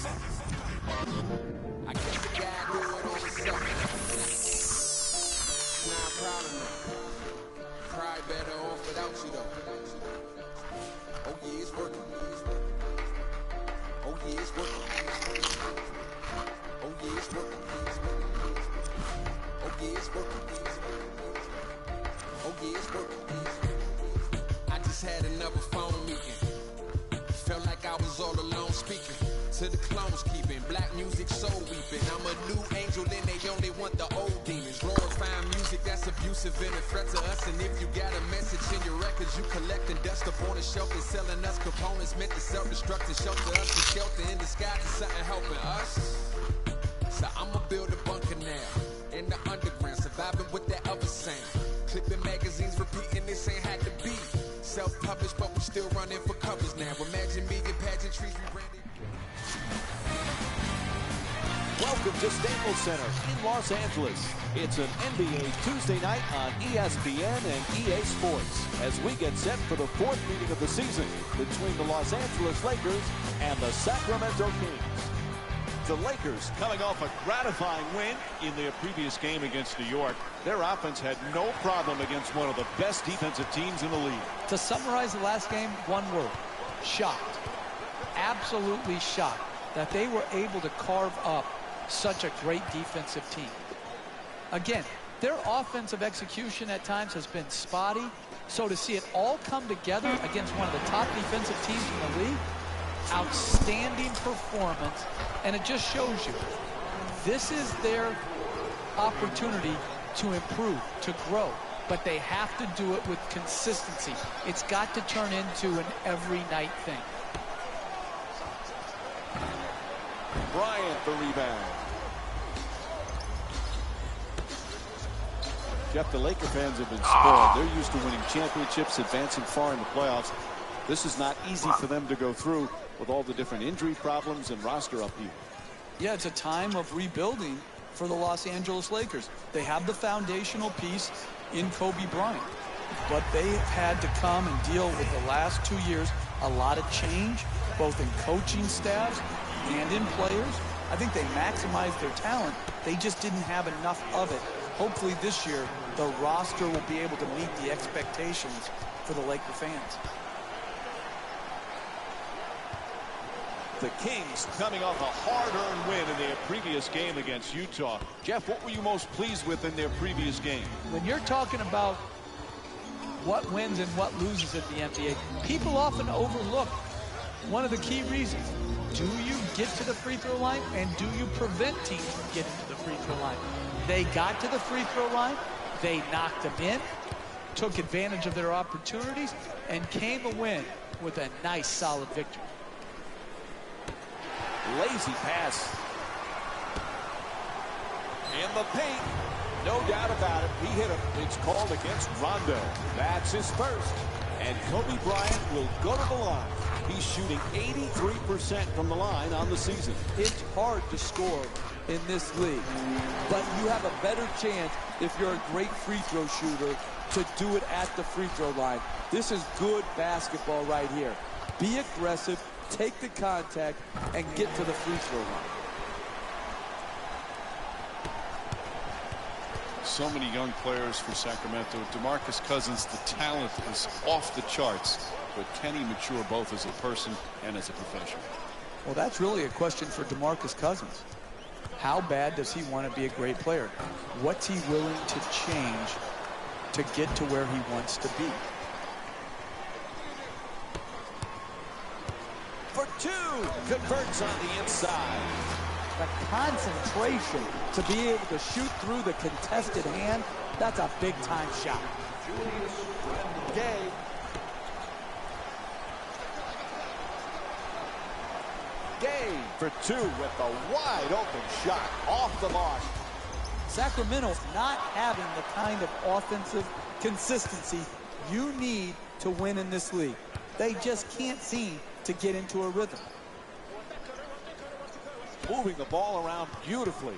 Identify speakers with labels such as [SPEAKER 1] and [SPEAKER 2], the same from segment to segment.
[SPEAKER 1] I guess the guy do it on himself. Now I'm proud of him. Probably better off without you though. Oh yeah, it's working. Oh yeah, it's working. Oh yeah, it's working. Oh yeah, it's working. Oh yeah, it's working. I just had another phone meeting. Felt like I was all alone speaking to the clones keeping black music soul weeping. I'm a new angel and they only want the old demons. Glorifying music that's abusive and a threat to us. And if you got a message in your records, you collecting dust up on the shelf and selling us components meant to self-destruct and shelter us from shelter in disguise is something helping us. So I'ma build a bunker now in the underground, surviving with that other sound. Clipping magazines, repeating this ain't had to be. Self-published, but we still running for covers now. Imagine me in pageantries, rebranded.
[SPEAKER 2] Welcome to Staples Center in Los Angeles. It's an NBA Tuesday night on ESPN and EA Sports as we get set for the fourth meeting of the season between the Los Angeles Lakers and the Sacramento Kings.
[SPEAKER 3] The Lakers coming off a gratifying win in their previous game against New York. Their offense had no problem against one of the best defensive teams in the league.
[SPEAKER 4] To summarize the last game, one word: shocked. Absolutely shocked that they were able to carve up such a great defensive team. Again, their offensive execution at times has been spotty, so to see it all come together against one of the top defensive teams in the league, outstanding performance, and it just shows you this is their opportunity to improve, to grow, but they have to do it with consistency. It's got to turn into an every night thing.
[SPEAKER 3] Bryant the rebound. Jeff, the Laker fans have been spoiled. They're used to winning championships, advancing far in the playoffs. This is not easy for them to go through with all the different injury problems and roster upheaval.
[SPEAKER 4] Yeah, it's a time of rebuilding for the Los Angeles Lakers. They have the foundational piece in Kobe Bryant, but they have had to come and deal with the last 2 years, a lot of change, both in coaching staffs and in players. I think they maximized their talent. They just didn't have enough of it. Hopefully this year, the roster will be able to meet the expectations for the Laker fans.
[SPEAKER 3] The Kings coming off a hard-earned win in their previous game against Utah. Jeff, what were you most pleased with in their previous game?
[SPEAKER 4] When you're talking about what wins and what loses in the NBA, people often overlook one of the key reasons. Do you get to the free throw line, and do you prevent teams from getting to the free throw line? They got to the free throw line, they knocked them in, took advantage of their opportunities, and came a win with a nice, solid victory.
[SPEAKER 3] Lazy pass. In the paint. No doubt about it. He hit him. It's called against Rondo. That's his first. And Kobe Bryant will go to the line. He's shooting 83% from the line on the season.
[SPEAKER 5] It's hard to score in this league, but you have a better chance if you're a great free throw shooter to do it at the free throw line. This is good basketball right here. Be aggressive, take the contact, and get to the free throw line.
[SPEAKER 3] So many young players for Sacramento. DeMarcus Cousins, the talent is off the charts, but can he mature both as a person and as a professional?
[SPEAKER 4] Well, that's really a question for DeMarcus Cousins. How bad does he want to be a great player? What's he willing to change to get to where he wants to be?
[SPEAKER 2] For two, converts on the inside.
[SPEAKER 5] The concentration to be able to shoot through the contested hand, that's a big-time shot.
[SPEAKER 2] Gay. Gay for two with the wide-open shot off the mark.
[SPEAKER 5] Sacramento's not having the kind of offensive consistency you need to win in this league. They just can't seem to get into a rhythm.
[SPEAKER 2] Moving the ball around beautifully.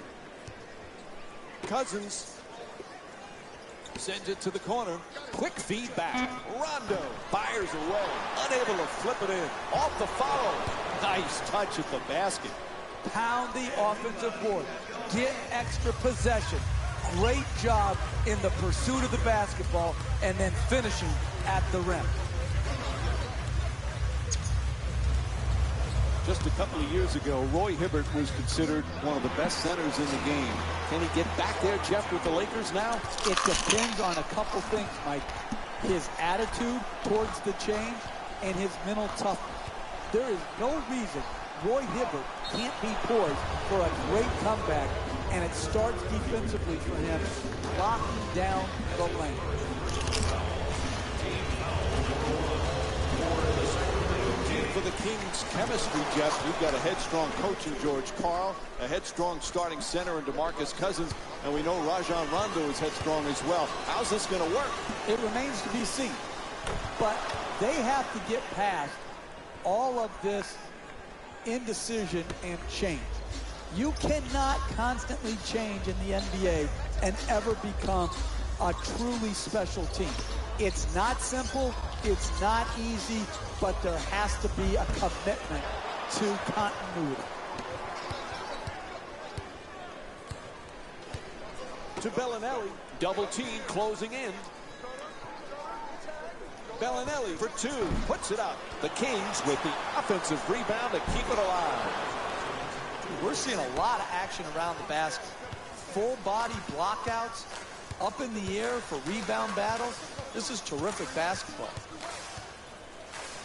[SPEAKER 2] Cousins sends it to the corner. Quick feedback. Rondo fires away. Unable to flip it in. Off the foul. Nice touch at the basket.
[SPEAKER 5] pound the offensive board, get extra possession. Great job in the pursuit of the basketball and then finishing at the rim.
[SPEAKER 2] Just a couple of years ago, Roy Hibbert was considered one of the best centers in the game. Can he get back there, Jeff, with the Lakers now?
[SPEAKER 5] It depends on a couple things, Mike. His attitude towards the change and his mental toughness. There is no reason Roy Hibbert can't be poised for a great comeback, and it starts defensively for him, locking down the lane.
[SPEAKER 3] For the Kings' chemistry, Jeff, you've got a headstrong coach in George Karl, a headstrong starting center in DeMarcus Cousins, and we know Rajon Rondo is headstrong as well. How's this going to work?
[SPEAKER 5] It remains to be seen, but they have to get past all of this indecision and change. You cannot constantly change in the NBA and ever become a truly special team. It's not simple, it's not easy, but there has to be a commitment to continuity.
[SPEAKER 3] To Bellinelli, double team closing in. Bellinelli for two, puts it up. The Kings with the offensive rebound to keep it alive.
[SPEAKER 4] We're seeing a lot of action around the basket. Full body blockouts, up in the air for rebound battles. This is terrific basketball.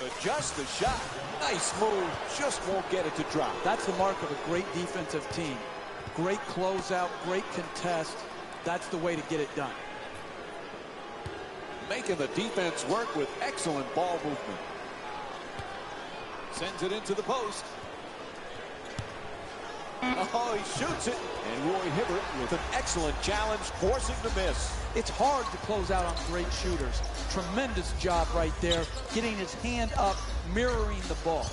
[SPEAKER 3] Adjust the shot. Nice move. Just won't get it to drop.
[SPEAKER 5] That's the mark of a great defensive team. Great closeout, great contest. That's the way to get it done.
[SPEAKER 3] Making the defense work with excellent ball movement. Sends it into the post. Oh, he shoots it. And Roy Hibbert with an excellent challenge, forcing the miss.
[SPEAKER 5] It's hard to close out on great shooters. Tremendous job right there, getting his hand up, mirroring the ball.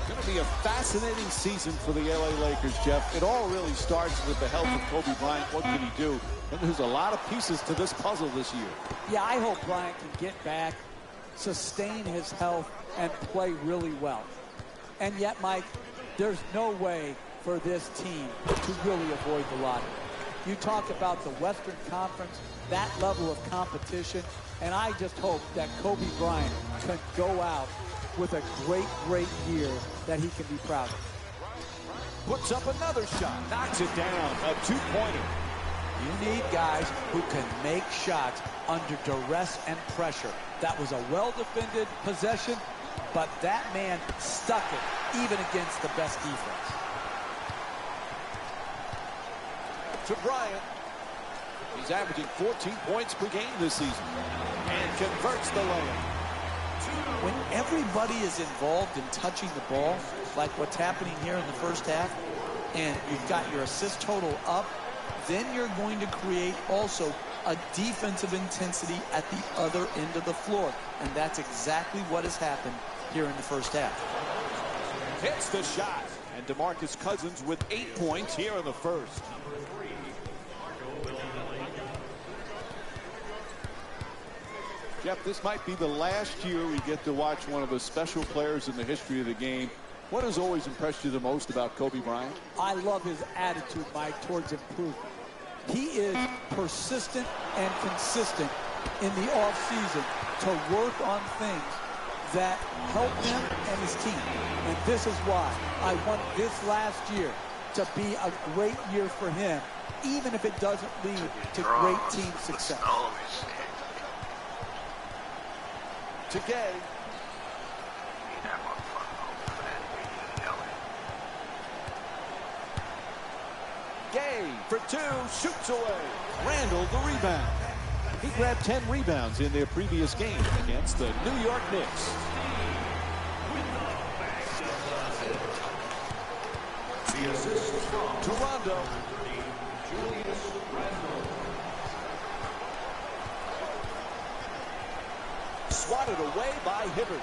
[SPEAKER 3] Going to be a fascinating season for the LA Lakers, Jeff. It all really starts with the health of Kobe Bryant. What can he do? And there's a lot of pieces to this puzzle this year.
[SPEAKER 5] Yeah, I hope Bryant can get back, sustain his health, and play really well. And yet, Mike, there's no way for this team to really avoid the lottery. You talk about the Western Conference, that level of competition, and I just hope that Kobe Bryant can go out with a great, great year that he can be proud of.
[SPEAKER 3] Puts up another shot, knocks it down, a two-pointer.
[SPEAKER 5] You need guys who can make shots under duress and pressure. That was a well-defended possession, but that man stuck it even against the best defense.
[SPEAKER 3] To Bryant. He's averaging 14 points per game this season and converts the layup.
[SPEAKER 4] When everybody is involved in touching the ball, like what's happening here in the first half, and you've got your assist total up, then you're going to create also a defensive intensity at the other end of the floor. And that's exactly what has happened here in the first half.
[SPEAKER 3] Hits the shot. And DeMarcus Cousins with 8 points here in the first. Jeff, this might be the last year we get to watch one of the special players in the history of the game. What has always impressed you the most about Kobe Bryant?
[SPEAKER 5] I love his attitude, Mike, towards improvement. He is persistent and consistent in the offseason to work on things that help him and his team. And this is why I want this last year to be a great year for him, even if it doesn't lead to great team success.
[SPEAKER 3] To Gay. Gay for two, shoots away. Randall the rebound. He grabbed 10 rebounds in their previous game against the New York Knicks. To Rondo. Swatted away by Hibbert.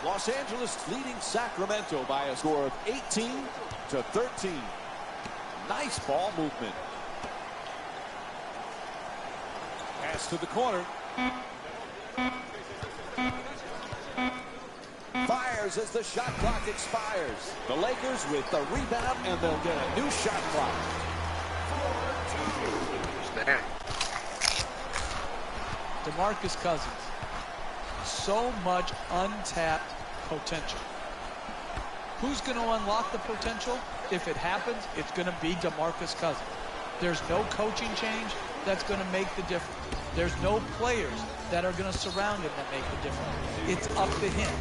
[SPEAKER 3] Los Angeles leading Sacramento by a score of 18-13. Nice ball movement. Pass to the corner. Fires as the shot clock expires. The Lakers with the rebound, and they'll get a new shot clock.
[SPEAKER 4] DeMarcus Cousins. So much untapped potential. Who's going to unlock the potential? If it happens, it's going to be DeMarcus Cousins. There's no coaching change that's going to make the difference. There's no players that are going to surround him that make the difference. It's up to him.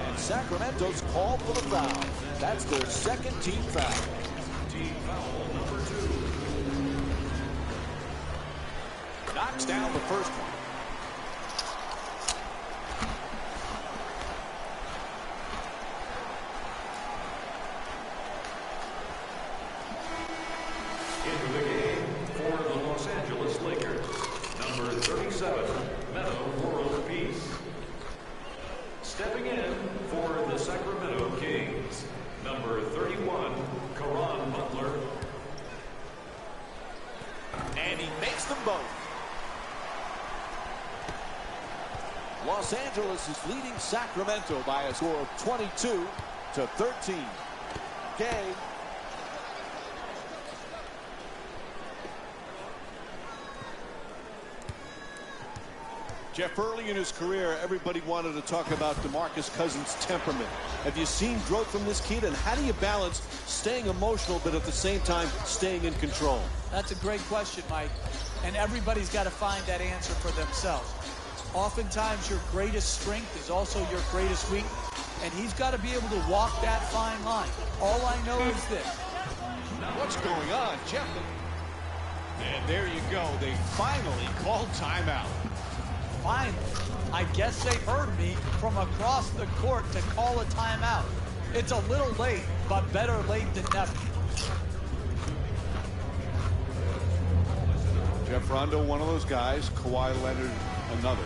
[SPEAKER 3] And Sacramento's called for the foul. That's their second team foul. Team foul number 2. Knocks down the first one.
[SPEAKER 6] Into the game for the Los Angeles Lakers, number 37, Meadow World Peace. Stepping in for the Sacramento Kings, number 31, Caron Butler.
[SPEAKER 3] And he makes them both. Los Angeles is leading Sacramento by a score of 22-13. Gay.
[SPEAKER 2] Jeff, early in his career, everybody wanted to talk about DeMarcus Cousins' temperament. Have you seen growth from this kid, and how do you balance staying emotional but at the same time staying in control?
[SPEAKER 4] That's a great question, Mike, and everybody's got to find that answer for themselves. Oftentimes, your greatest strength is also your greatest weakness, and he's got to be able to walk that fine line. All I know is this.
[SPEAKER 2] What's going on, Jeff? And there you go. They finally called timeout.
[SPEAKER 4] Finally, I guess they heard me from across the court to call a timeout. It's a little late, but better late than never.
[SPEAKER 2] Jeff Rondo, one of those guys. Kawhi Leonard, another.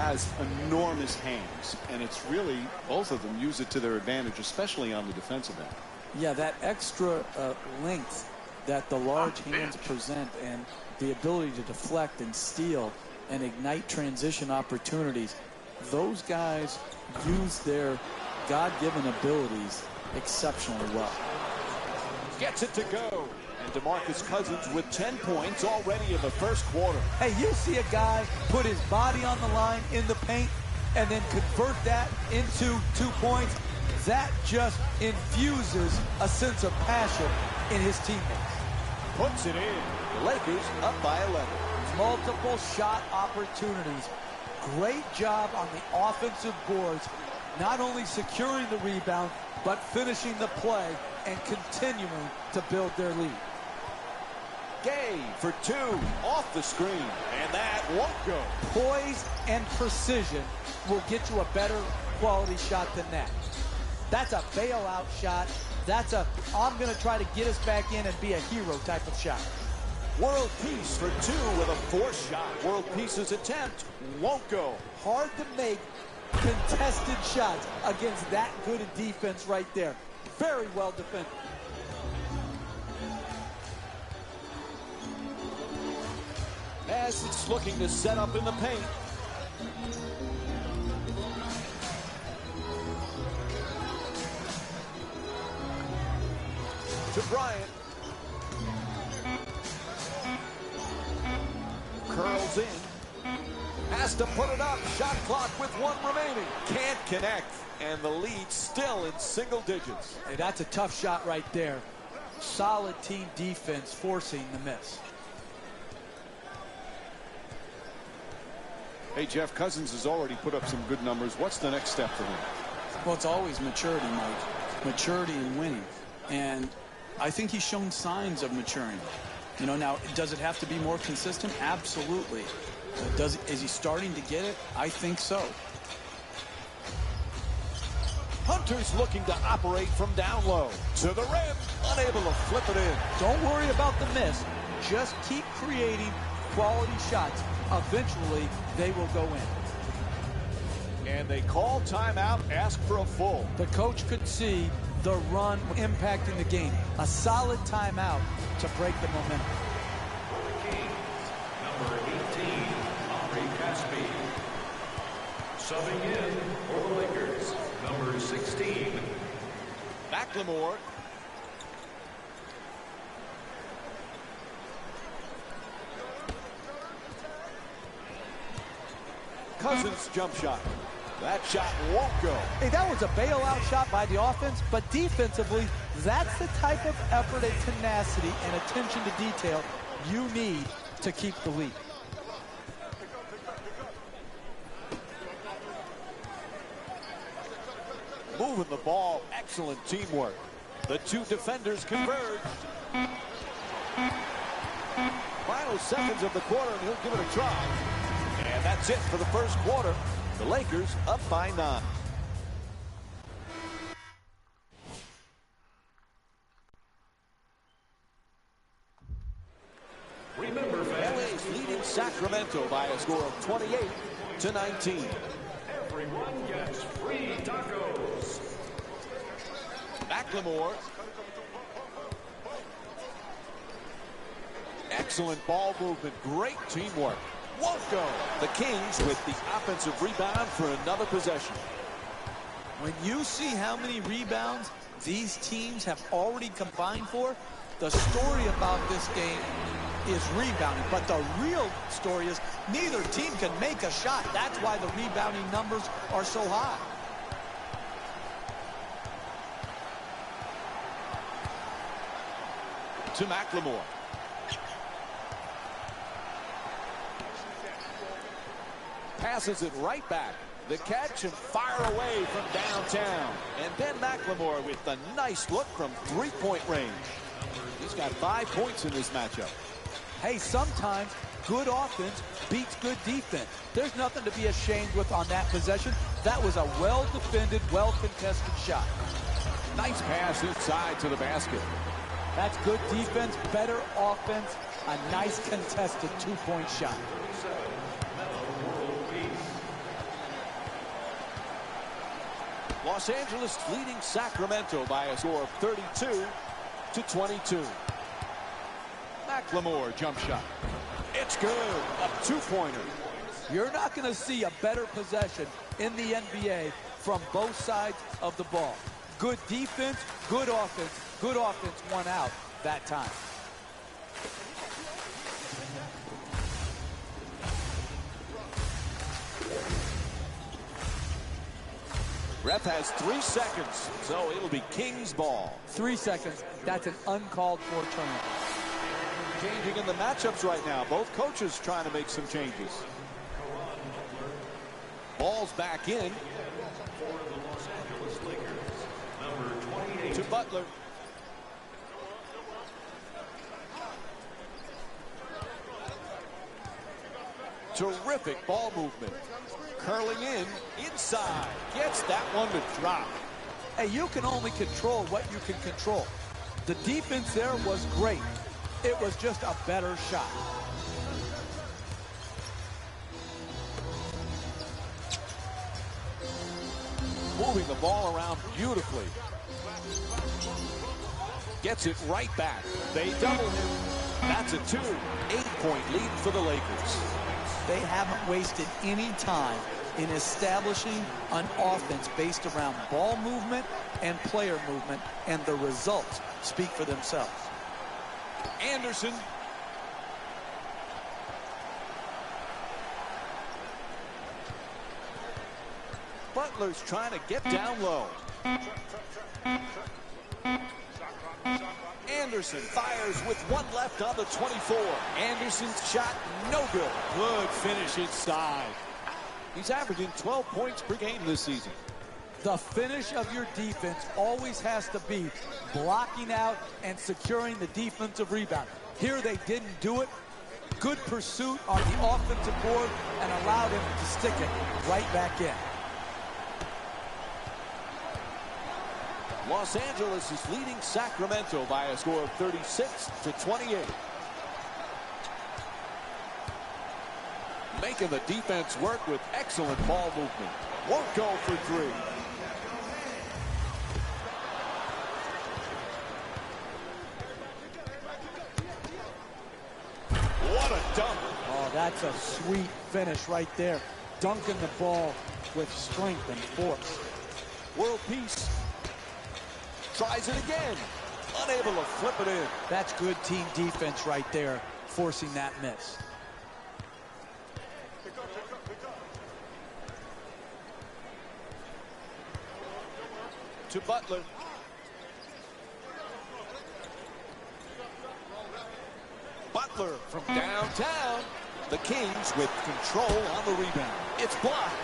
[SPEAKER 3] has enormous hands, and it's really, both of them use it to their advantage, especially on the defensive end.
[SPEAKER 5] Yeah, that extra length that the large hands present, and the ability to deflect and steal and ignite transition opportunities, those guys use their God-given abilities exceptionally well.
[SPEAKER 3] Gets it to go. And DeMarcus Cousins with 10 points already in the first quarter.
[SPEAKER 4] Hey, you see a guy put his body on the line in the paint and then convert that into 2 points. That just infuses a sense of passion in his teammates.
[SPEAKER 3] Puts it in. The Lakers up by 11.
[SPEAKER 4] Multiple shot opportunities. Great job on the offensive boards, not only securing the rebound, but finishing the play and continuing to build their lead.
[SPEAKER 3] Gay for 2 off the screen, and that won't go.
[SPEAKER 4] Poise and precision will get you a better quality shot than that. That's a bailout shot. That's a, I'm going to try to get us back in and be a hero type of shot.
[SPEAKER 3] World Peace for 2 with a forced shot. World Peace's attempt won't go.
[SPEAKER 4] Hard to make contested shots against that good a defense right there. Very well defended.
[SPEAKER 3] As it's looking to set up in the paint. To Bryant. Curls in. Has to put it up. Shot clock with 1 remaining. Can't connect. And the lead still in single digits.
[SPEAKER 4] Hey, that's a tough shot right there. Solid team defense forcing the miss.
[SPEAKER 3] Hey, Jeff, Cousins has already put up some good numbers. What's the next step for him?
[SPEAKER 7] Well, it's always maturity, Mike. Maturity and winning. And I think he's shown signs of maturing. You know, now, does it have to be more consistent? Absolutely. Is he starting to get it? I think so.
[SPEAKER 3] Hunter's looking to operate from down low. To the rim. Unable to flip it in.
[SPEAKER 4] Don't worry about the miss. Just keep creating quality shots. Eventually, they will go in.
[SPEAKER 3] And they call timeout, ask for a full.
[SPEAKER 4] The coach could see the run impacting the game. A solid timeout to break the momentum.
[SPEAKER 6] Number 18, Henri Caspi. Subbing in for the Lakers, number 16.
[SPEAKER 3] McLemore. Cousins jump shot. That shot won't go.
[SPEAKER 4] Hey, that was a bailout shot by the offense, but defensively, that's the type of effort and tenacity and attention to detail you need to keep the lead.
[SPEAKER 3] Moving the ball, excellent teamwork. The 2 defenders converge. Final seconds of the quarter, and he'll give it a try. And that's it for the first quarter. The Lakers up by 9.
[SPEAKER 6] Remember, fans,
[SPEAKER 3] LA's leading Sacramento by a score of 28-19.
[SPEAKER 6] everyone gets free tacos.
[SPEAKER 3] McLemore. Excellent ball movement. Great teamwork. Won't go. The Kings with the offensive rebound for another possession.
[SPEAKER 4] When you see how many rebounds these teams have already combined for, the story about this game is rebounding. But the real story is neither team can make a shot. That's why the rebounding numbers are so high.
[SPEAKER 3] To McLemore. Passes it right back. The catch and fire away from downtown. And then McLemore with a nice look from 3-point range. He's got 5 points in this matchup.
[SPEAKER 4] Hey, sometimes good offense beats good defense. There's nothing to be ashamed with on that possession. That was a well-defended, well-contested shot.
[SPEAKER 3] Nice pass inside to the basket.
[SPEAKER 4] That's good defense, better offense, a nice contested 2-point shot.
[SPEAKER 2] Los Angeles leading Sacramento by a score of 32-22. McLemore jump shot. It's good. A two-pointer.
[SPEAKER 5] You're not going to see a better possession in the NBA from both sides of the ball. Good defense, good offense. Good offense won out that time.
[SPEAKER 2] Ref has 3 seconds, so it'll be Kings ball.
[SPEAKER 5] 3 seconds. That's an uncalled for turnover.
[SPEAKER 2] Changing in the matchups right now. Both coaches trying to make some changes. Ball's back in. To Butler. Terrific ball movement. Curling in, inside. Gets that one to drop.
[SPEAKER 5] Hey, you can only control what you can control. The defense there was great. It was just a better shot.
[SPEAKER 2] Moving the ball around beautifully. Gets it right back. They double him. That's a 8-point lead for the Lakers.
[SPEAKER 4] They haven't wasted any time in establishing an offense based around ball movement and player movement, and the results speak for themselves.
[SPEAKER 2] Anderson. Butler's trying to get down low. Anderson fires with 1 left on the 24. Anderson's shot, no good. Good finish inside. He's averaging 12 points per game this season.
[SPEAKER 5] The finish of your defense always has to be blocking out and securing the defensive rebound. Here they didn't do it. Good pursuit on the offensive board and allowed him to stick it right back in.
[SPEAKER 2] Los Angeles is leading Sacramento by a score of 36-28. Making the defense work with excellent ball movement. Won't go for 3. What a dunk.
[SPEAKER 5] Oh, that's a sweet finish right there. Dunking the ball with strength and force.
[SPEAKER 2] World peace. Tries it again. Unable to flip it in.
[SPEAKER 4] That's good team defense right there, forcing that miss.
[SPEAKER 2] To Butler. Butler from downtown. The Kings with control on the rebound. It's blocked.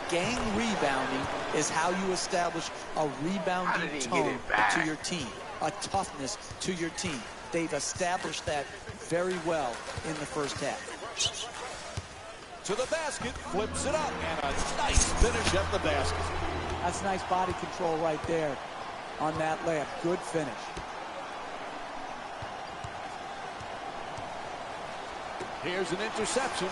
[SPEAKER 4] Gang rebounding is how you establish a rebounding tone to your team, a toughness to your team. They've established that very well in the first half.
[SPEAKER 2] To the basket, flips it up, and a nice finish at the basket.
[SPEAKER 5] That's nice body control right there on that layup. Good finish.
[SPEAKER 2] Here's an interception.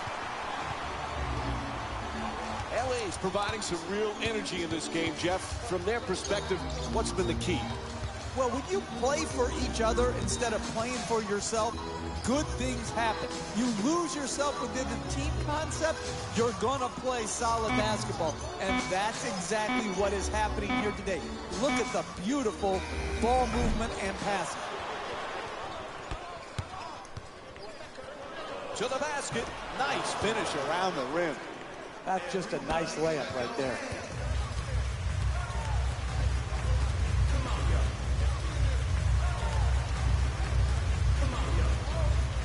[SPEAKER 2] LA's providing some real energy in this game, Jeff. From their perspective, what's been the key?
[SPEAKER 4] Well, when you play for each other instead of playing for yourself, good things happen. You lose yourself within the team concept, you're going to play solid basketball. And that's exactly what is happening here today. Look at the beautiful ball movement and passing.
[SPEAKER 2] To the basket. Nice finish around the rim.
[SPEAKER 5] That's just a nice layup right there.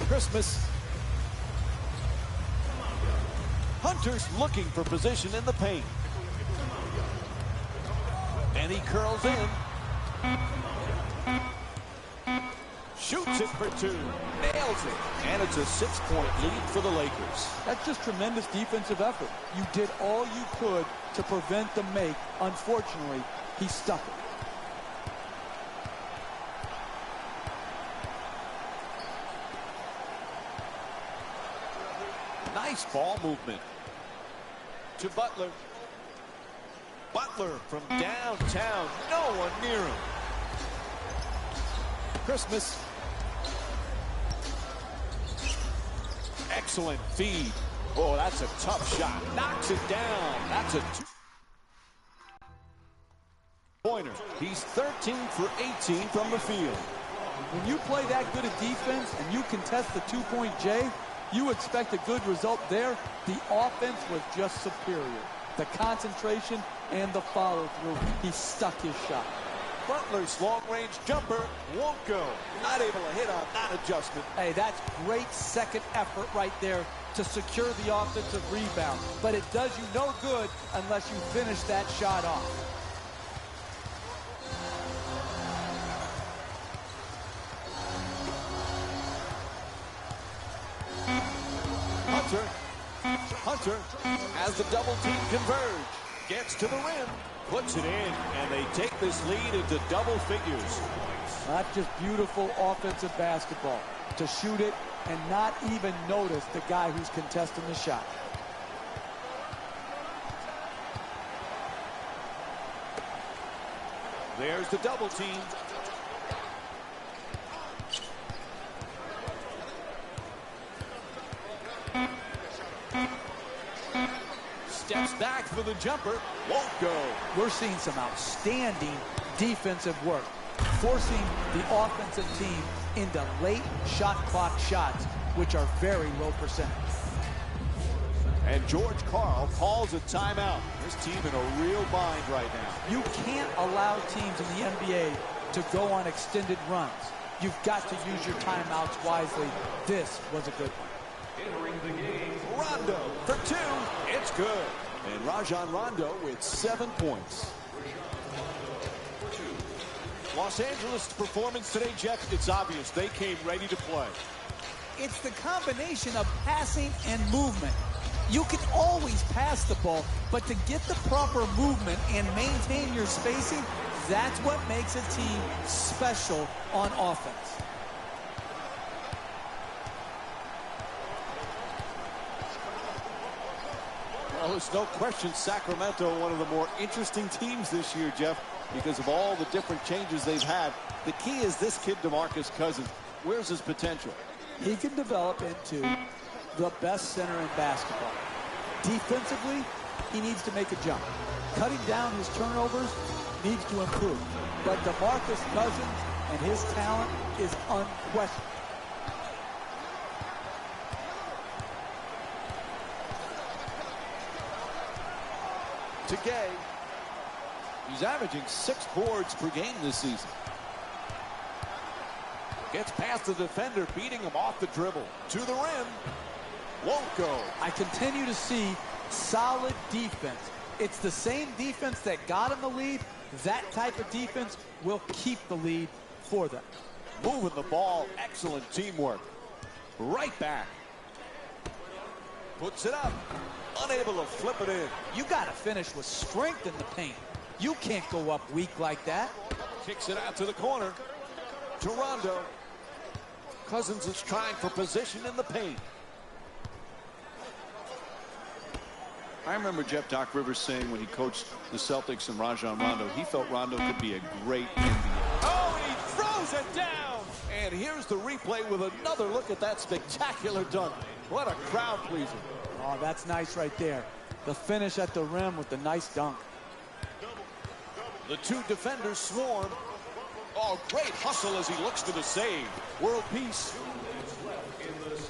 [SPEAKER 2] Christmas. Hunter's looking for position in the paint. And he curls in. Shoots it for 2. Nails it. And it's a 6-point lead for the Lakers.
[SPEAKER 5] That's just tremendous defensive effort. You did all you could to prevent the make. Unfortunately, he stuck it.
[SPEAKER 2] Nice ball movement. To Butler.
[SPEAKER 3] Butler from downtown. No one near him. Christmas. Excellent feed. Oh, that's a tough shot. Knocks it down. That's a two-pointer. He's 13 for 18 from the field.
[SPEAKER 5] When you play that good a defense and you contest the two-point J, you expect a good result there. The offense was just superior. The concentration and the follow-through. He stuck his shot.
[SPEAKER 3] Butler's long-range jumper won't go. Not able to hit on that adjustment.
[SPEAKER 4] Hey, that's great second effort right there to secure the offensive rebound. But it does you no good unless you finish that shot off.
[SPEAKER 3] Hunter has the double team converge. Gets to the rim. Puts it in, and they take this lead into double figures.
[SPEAKER 5] That's just beautiful offensive basketball. To shoot it and not even notice the guy who's contesting the shot.
[SPEAKER 3] There's the double team. Steps back for the jumper. Won't go.
[SPEAKER 4] We're seeing some outstanding defensive work, forcing the offensive team into late shot clock shots, which are very low percentage.
[SPEAKER 3] And George Karl calls a timeout. This team in a real bind right now.
[SPEAKER 4] You can't allow teams in the NBA to go on extended runs. You've got to use your timeouts wisely. This was a good one.
[SPEAKER 6] Entering the game,
[SPEAKER 3] Rondo for two. It's good. And Rajon Rondo with 7 points. Los Angeles' performance today, Jeff, it's obvious. They came ready to play.
[SPEAKER 4] It's the combination of passing and movement. You can always pass the ball, but to get the proper movement and maintain your spacing, that's what makes a team special on offense.
[SPEAKER 3] Well, there's no question Sacramento, one of the more interesting teams this year, Jeff, because of all the different changes they've had. The key is this kid, DeMarcus Cousins. Where's his potential?
[SPEAKER 4] He can develop into the best center in basketball. Defensively, he needs to make a jump. Cutting down his turnovers needs to improve. But DeMarcus Cousins and his talent is unquestioned.
[SPEAKER 3] To Gay. He's averaging 6 boards per game this season. Gets past the defender, beating him off the dribble. To the rim. Won't go.
[SPEAKER 4] I continue to see solid defense. It's the same defense that got him the lead. That type of defense will keep the lead for them.
[SPEAKER 3] Moving the ball. Excellent teamwork. Right back. Puts it up. Unable to flip it in.
[SPEAKER 4] You got to finish with strength in the paint. You can't go up weak like that.
[SPEAKER 3] Kicks it out to the corner. To Rondo. Cousins is trying for position in the paint.
[SPEAKER 2] I remember Jeff Doc Rivers saying when he coached the Celtics and Rajon Rondo, he felt Rondo could be a great NBA.
[SPEAKER 3] Oh, he throws it down. And here's the replay with another look at that spectacular dunk. What a crowd pleaser.
[SPEAKER 4] Oh, that's nice right there. The finish at the rim with the nice dunk.
[SPEAKER 3] The two defenders swarm. Oh, great hustle as he looks for the save. World peace.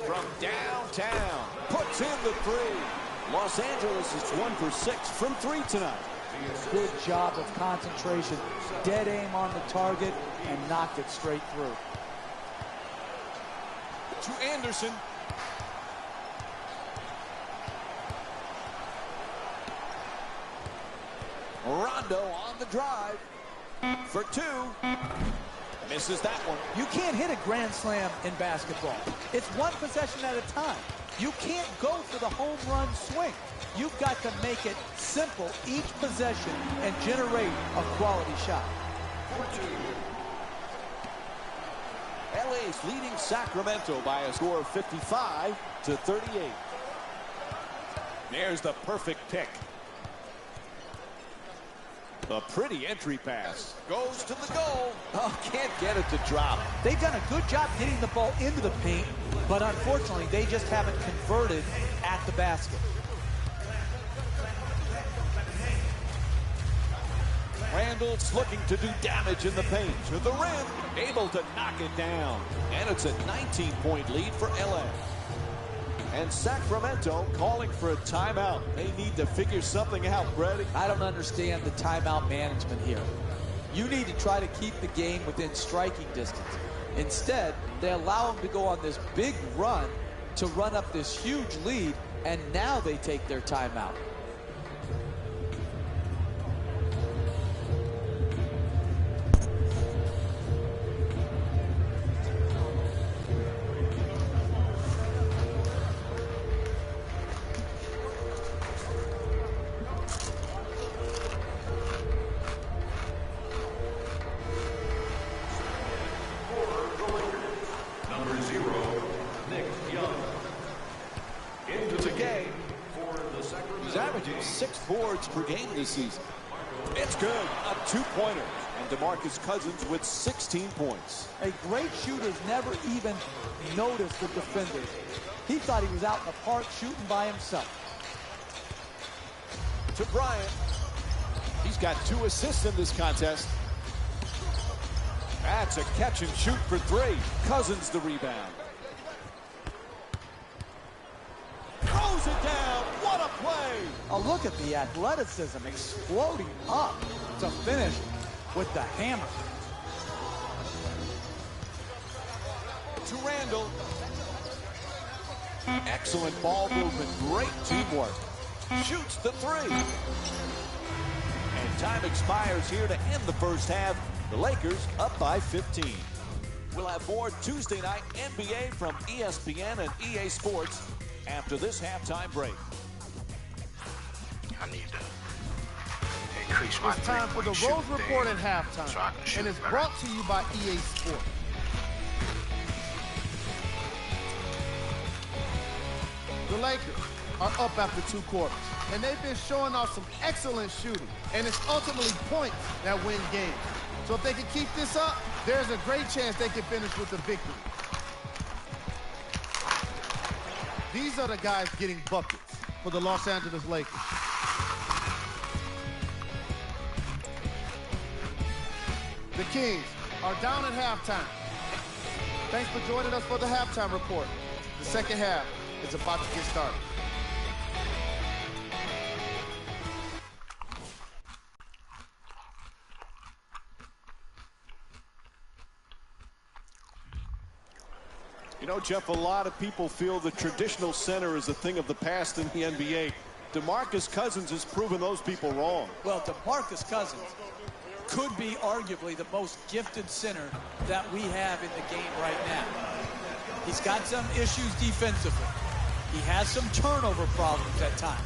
[SPEAKER 3] From downtown. Puts in the three. Los Angeles is 1 for 6 from 3 tonight.
[SPEAKER 4] Good job of concentration. Dead aim on the target and knocked it straight through.
[SPEAKER 3] To Anderson. Rondo on the drive for 2. Misses that one.
[SPEAKER 4] You can't hit a grand slam in basketball. It's one possession at a time. You can't go for the home run swing. You've got to make it simple each possession and generate a quality shot.
[SPEAKER 3] LA's leading Sacramento by a score of 55-38. There's the perfect pick. A pretty entry pass. Goes to the goal. Oh, can't get it to drop.
[SPEAKER 4] They've done a good job getting the ball into the paint, but unfortunately, they just haven't converted at the basket.
[SPEAKER 3] Randall's looking to do damage in the paint. To the rim. Able to knock it down. And it's a 19-point lead for LA. And Sacramento calling for a timeout. They need to figure something out, Brady.
[SPEAKER 5] I don't understand the timeout management here. You need to try to keep the game within striking distance. Instead, they allow them to go on this big run to run up this huge lead, and now they take their timeout.
[SPEAKER 3] Per game this season. It's good. A 2-pointer. And DeMarcus Cousins with 16 points.
[SPEAKER 4] A great shooter's never even noticed the defenders. He thought he was out in the park shooting by himself.
[SPEAKER 3] To Bryant. He's got 2 assists in this contest. That's a catch and shoot for 3. Cousins the rebound. Throws it down. What a play.
[SPEAKER 4] Oh, look at the athleticism exploding up to finish with the hammer.
[SPEAKER 3] To Randall. Excellent ball movement. Great teamwork. Shoots the 3. And time expires here to end the first half. The Lakers up by 15. We'll have more Tuesday night NBA from ESPN and EA Sports after this halftime break.
[SPEAKER 8] I need to increase my
[SPEAKER 9] It's time for the Rose Report at halftime,
[SPEAKER 8] so
[SPEAKER 9] and it's brought to you by EA Sports. The Lakers are up after 2 quarters, and they've been showing off some excellent shooting, and it's ultimately points that win games. So if they can keep this up, there's a great chance they can finish with a victory. These are the guys getting buckets for the Los Angeles Lakers. The Kings are down at halftime. Thanks for joining us for the halftime report. The second half is about to get started.
[SPEAKER 3] You know, Jeff, a lot of people feel the traditional center is a thing of the past in the NBA. DeMarcus Cousins has proven those people wrong.
[SPEAKER 4] Well, DeMarcus Cousins could be arguably the most gifted center that we have in the game right now. He's got some issues defensively. He has some turnover problems at times.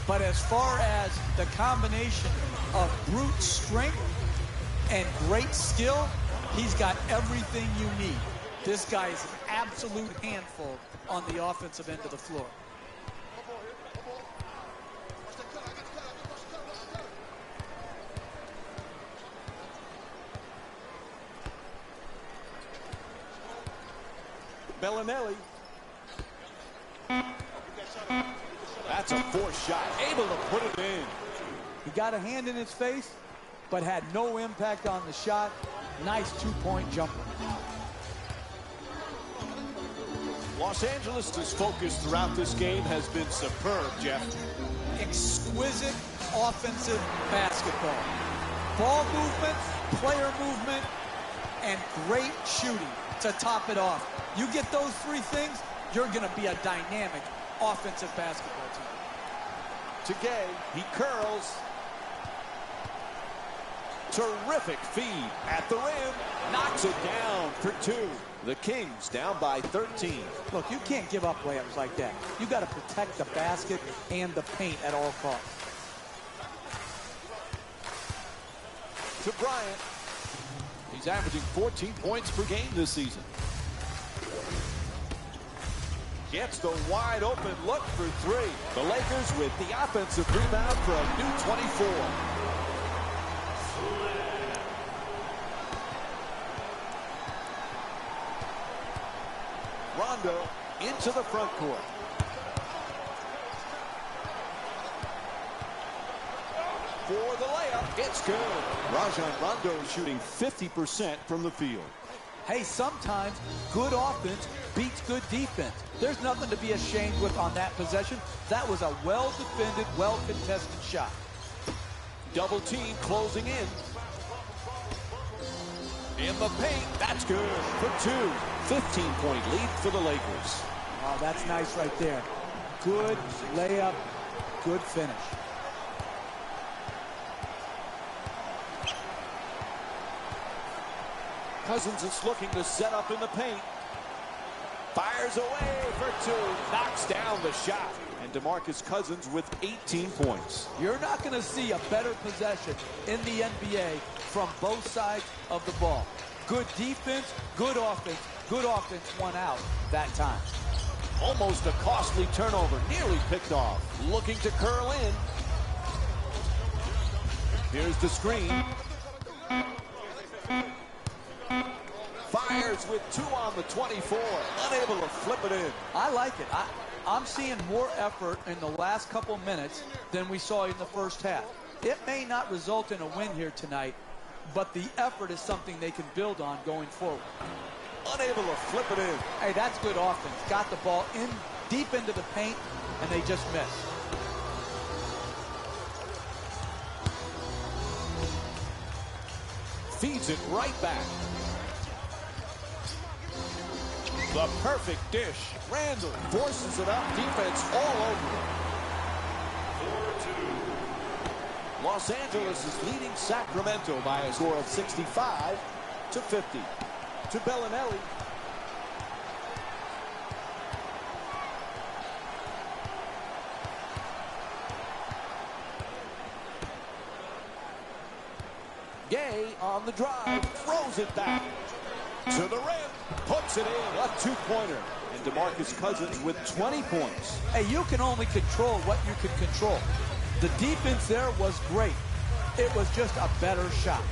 [SPEAKER 4] But as far as the combination of brute strength and great skill, he's got everything you need. This guy is an absolute handful on the offensive end of the floor.
[SPEAKER 3] Bellinelli. That's a forced shot. Able to put it in.
[SPEAKER 4] He got a hand in his face, but had no impact on the shot. Nice 2-point jumper.
[SPEAKER 3] Los Angeles' focus throughout this game has been superb, Jeff.
[SPEAKER 4] Exquisite offensive basketball. Ball movement, player movement, and great shooting to top it off. You get those 3 things, you're going to be a dynamic offensive basketball team.
[SPEAKER 3] To Gay, he curls. Terrific feed at the rim. Knocks it down for 2. The Kings down by 13.
[SPEAKER 4] Look, you can't give up layups like that. You got to protect the basket and the paint at all costs.
[SPEAKER 3] To Bryant. He's averaging 14 points per game this season. Gets the wide open look for 3. The Lakers with the offensive rebound for a new 24. Rondo into the front court. For the layup, it's good. Rajon Rondo is shooting 50% from the field.
[SPEAKER 4] Hey, sometimes good offense beats good defense. There's nothing to be ashamed with on that possession. That was a well-defended, well-contested shot.
[SPEAKER 3] Double team closing in. In the paint, that's good for two. 15-point lead for the Lakers.
[SPEAKER 4] Oh, that's nice right there. Good layup, good finish.
[SPEAKER 3] Cousins is looking to set up in the paint. Fires away for two. Knocks down the shot. And DeMarcus Cousins with 18 points.
[SPEAKER 4] You're not going to see a better possession in the NBA from both sides of the ball. Good defense, good offense. Good offense won out that time.
[SPEAKER 3] Almost a costly turnover. Nearly picked off. Looking to curl in. Here's the screen. Fires with two on the 24. Unable to flip it in.
[SPEAKER 4] I like it. I'm seeing more effort in the last couple minutes than we saw in the first half. It may not result in a win here tonight, but the effort is something they can build on going forward.
[SPEAKER 3] Unable to flip it in.
[SPEAKER 4] Hey, that's good offense. Got the ball in deep into the paint, and they just missed.
[SPEAKER 3] Feeds it right back. The perfect dish. Randall forces it up. Defense all over it. Los Angeles is leading Sacramento by a score of 65 to 50. To Bellinelli. Gay on the drive. Throws it back. To the rim. Puts it in. A two-pointer. And DeMarcus Cousins with 20 points.
[SPEAKER 4] Hey, you can only control what you can control. The defense there was great. It was just a better shot.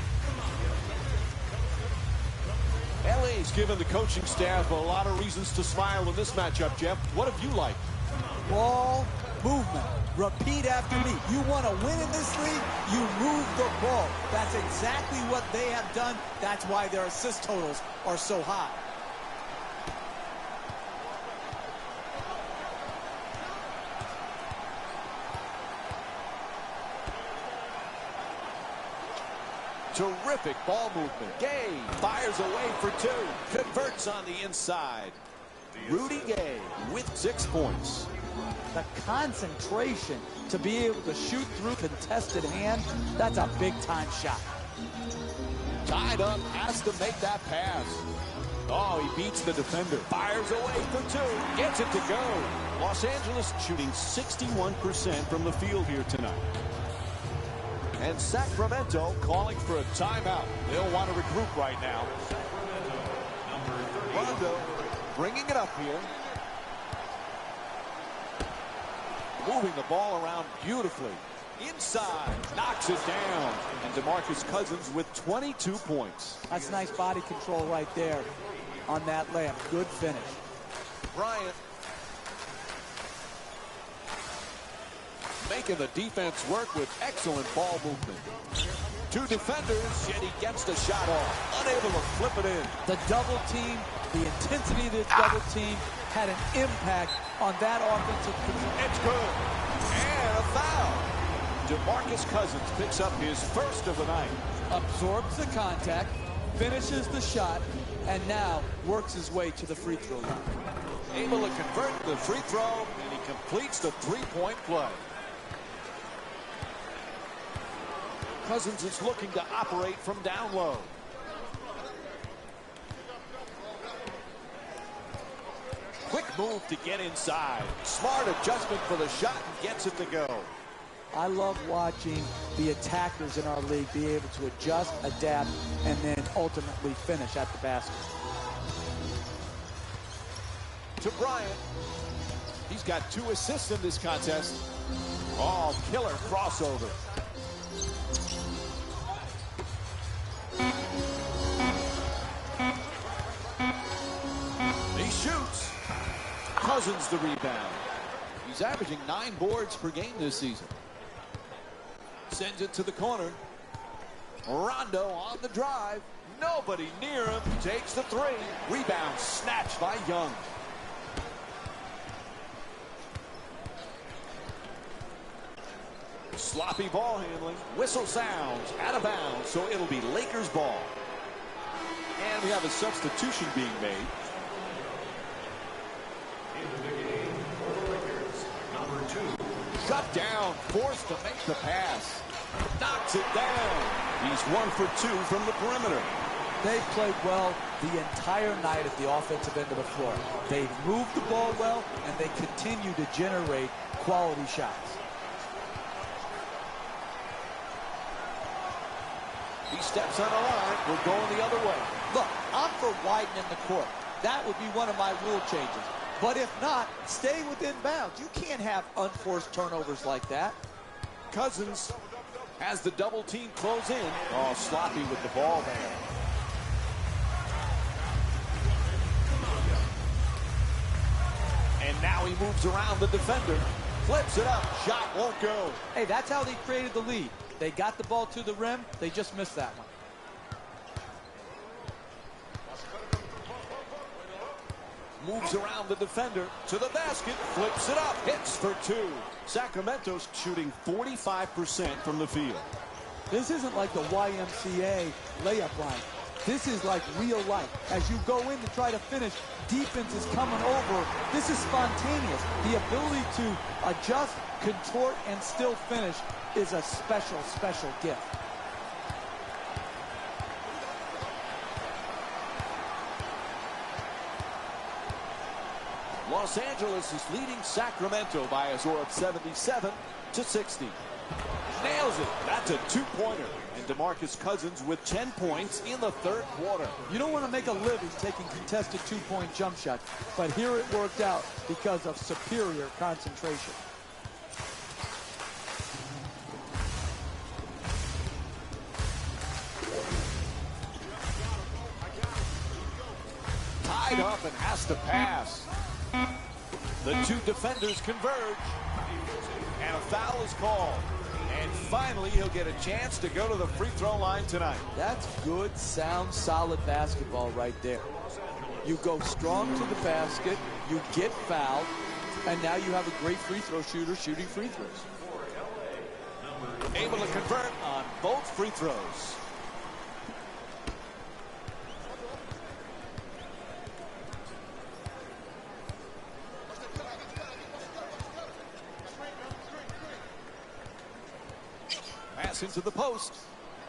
[SPEAKER 3] LA's given the coaching staff a lot of reasons to smile in this matchup, Jeff. What have you liked?
[SPEAKER 4] Ball movement. Repeat after me. You want to win in this league, you move the ball. That's exactly what they have done. That's why their assist totals are so high.
[SPEAKER 3] Terrific ball movement. Gay fires away for two. Converts on the inside. Rudy Gay with 6 points.
[SPEAKER 4] The concentration to be able to shoot through contested hand, that's a big-time shot.
[SPEAKER 3] Tied up, has to make that pass. Oh, he beats the defender. Fires away for two. Gets it to go. Los Angeles shooting 61% from the field here tonight. And Sacramento calling for a timeout. They'll want to regroup right now. Rondo bringing it up here. Moving the ball around beautifully. Inside, knocks it down. And DeMarcus Cousins with 22 points.
[SPEAKER 4] That's nice body control right there on that layup. Good finish.
[SPEAKER 3] Bryant making the defense work with excellent ball movement. Two defenders, yet he gets the shot off. Unable to flip it in.
[SPEAKER 4] The double team, the intensity of this double team had an impact on that offensive position.
[SPEAKER 3] It's good. And a foul. DeMarcus Cousins picks up his first of the night.
[SPEAKER 4] Absorbs the contact, finishes the shot, and now works his way to the free throw line.
[SPEAKER 3] Able to convert the free throw, and he completes the three-point play. Cousins is looking to operate from down low. Quick move to get inside. Smart adjustment for the shot and gets it to go.
[SPEAKER 4] I love watching the attackers in our league be able to adjust, adapt, and then ultimately finish at the basket.
[SPEAKER 3] To Bryant. He's got 2 assists in this contest. Oh, killer crossover. He shoots.
[SPEAKER 2] Cousins the rebound. He's averaging 9 boards per game this season. Sends it to the corner. Rondo on the drive. Nobody near him. Takes the 3. Rebound snatched by Young. Sloppy ball handling. Whistle sounds. Out of bounds. So it'll be Lakers ball. And we have a substitution being made.
[SPEAKER 6] Into the game for the Lakers, number 2.
[SPEAKER 2] Shut down. Forced to make the pass. Knocks it down. He's 1 for 2 from the perimeter.
[SPEAKER 4] They played well the entire night at the offensive end of the floor. They moved the ball well, and they continue to generate quality shots.
[SPEAKER 2] He steps on the line. We're going the other way.
[SPEAKER 5] Look, I'm for widening the court. That would be one of my rule changes. But if not, stay within bounds. You can't have unforced turnovers like that.
[SPEAKER 2] Cousins has the double team close in. Oh, sloppy with the ball there. And now he moves around the defender. Flips it up. Shot won't go.
[SPEAKER 4] Hey, that's how they created the lead. They got the ball to the rim. They just missed that one.
[SPEAKER 2] Moves around the defender to the basket. Flips it up. Hits for 2. Sacramento's shooting 45% from the field.
[SPEAKER 4] This isn't like the YMCA layup line. This is like real life. As you go in to try to finish, defense is coming over. This is spontaneous. The ability to adjust, contort, and still finish is a special, special gift.
[SPEAKER 2] Los Angeles is leading Sacramento by a score of 77-60. Nails it. That's a 2-pointer. And DeMarcus Cousins with 10 points in the 3rd quarter.
[SPEAKER 4] You don't want to make a living taking contested 2-point jump shots, but here it worked out because of superior concentration.
[SPEAKER 2] Tied up and has to pass. The 2 defenders converge. And a foul is called. And finally, he'll get a chance to go to the free throw line tonight.
[SPEAKER 5] That's good, sound, solid basketball right there. You go strong to the basket, you get fouled, and now you have a great free throw shooter shooting free throws.
[SPEAKER 2] Able to convert on both free throws. Pass into the post.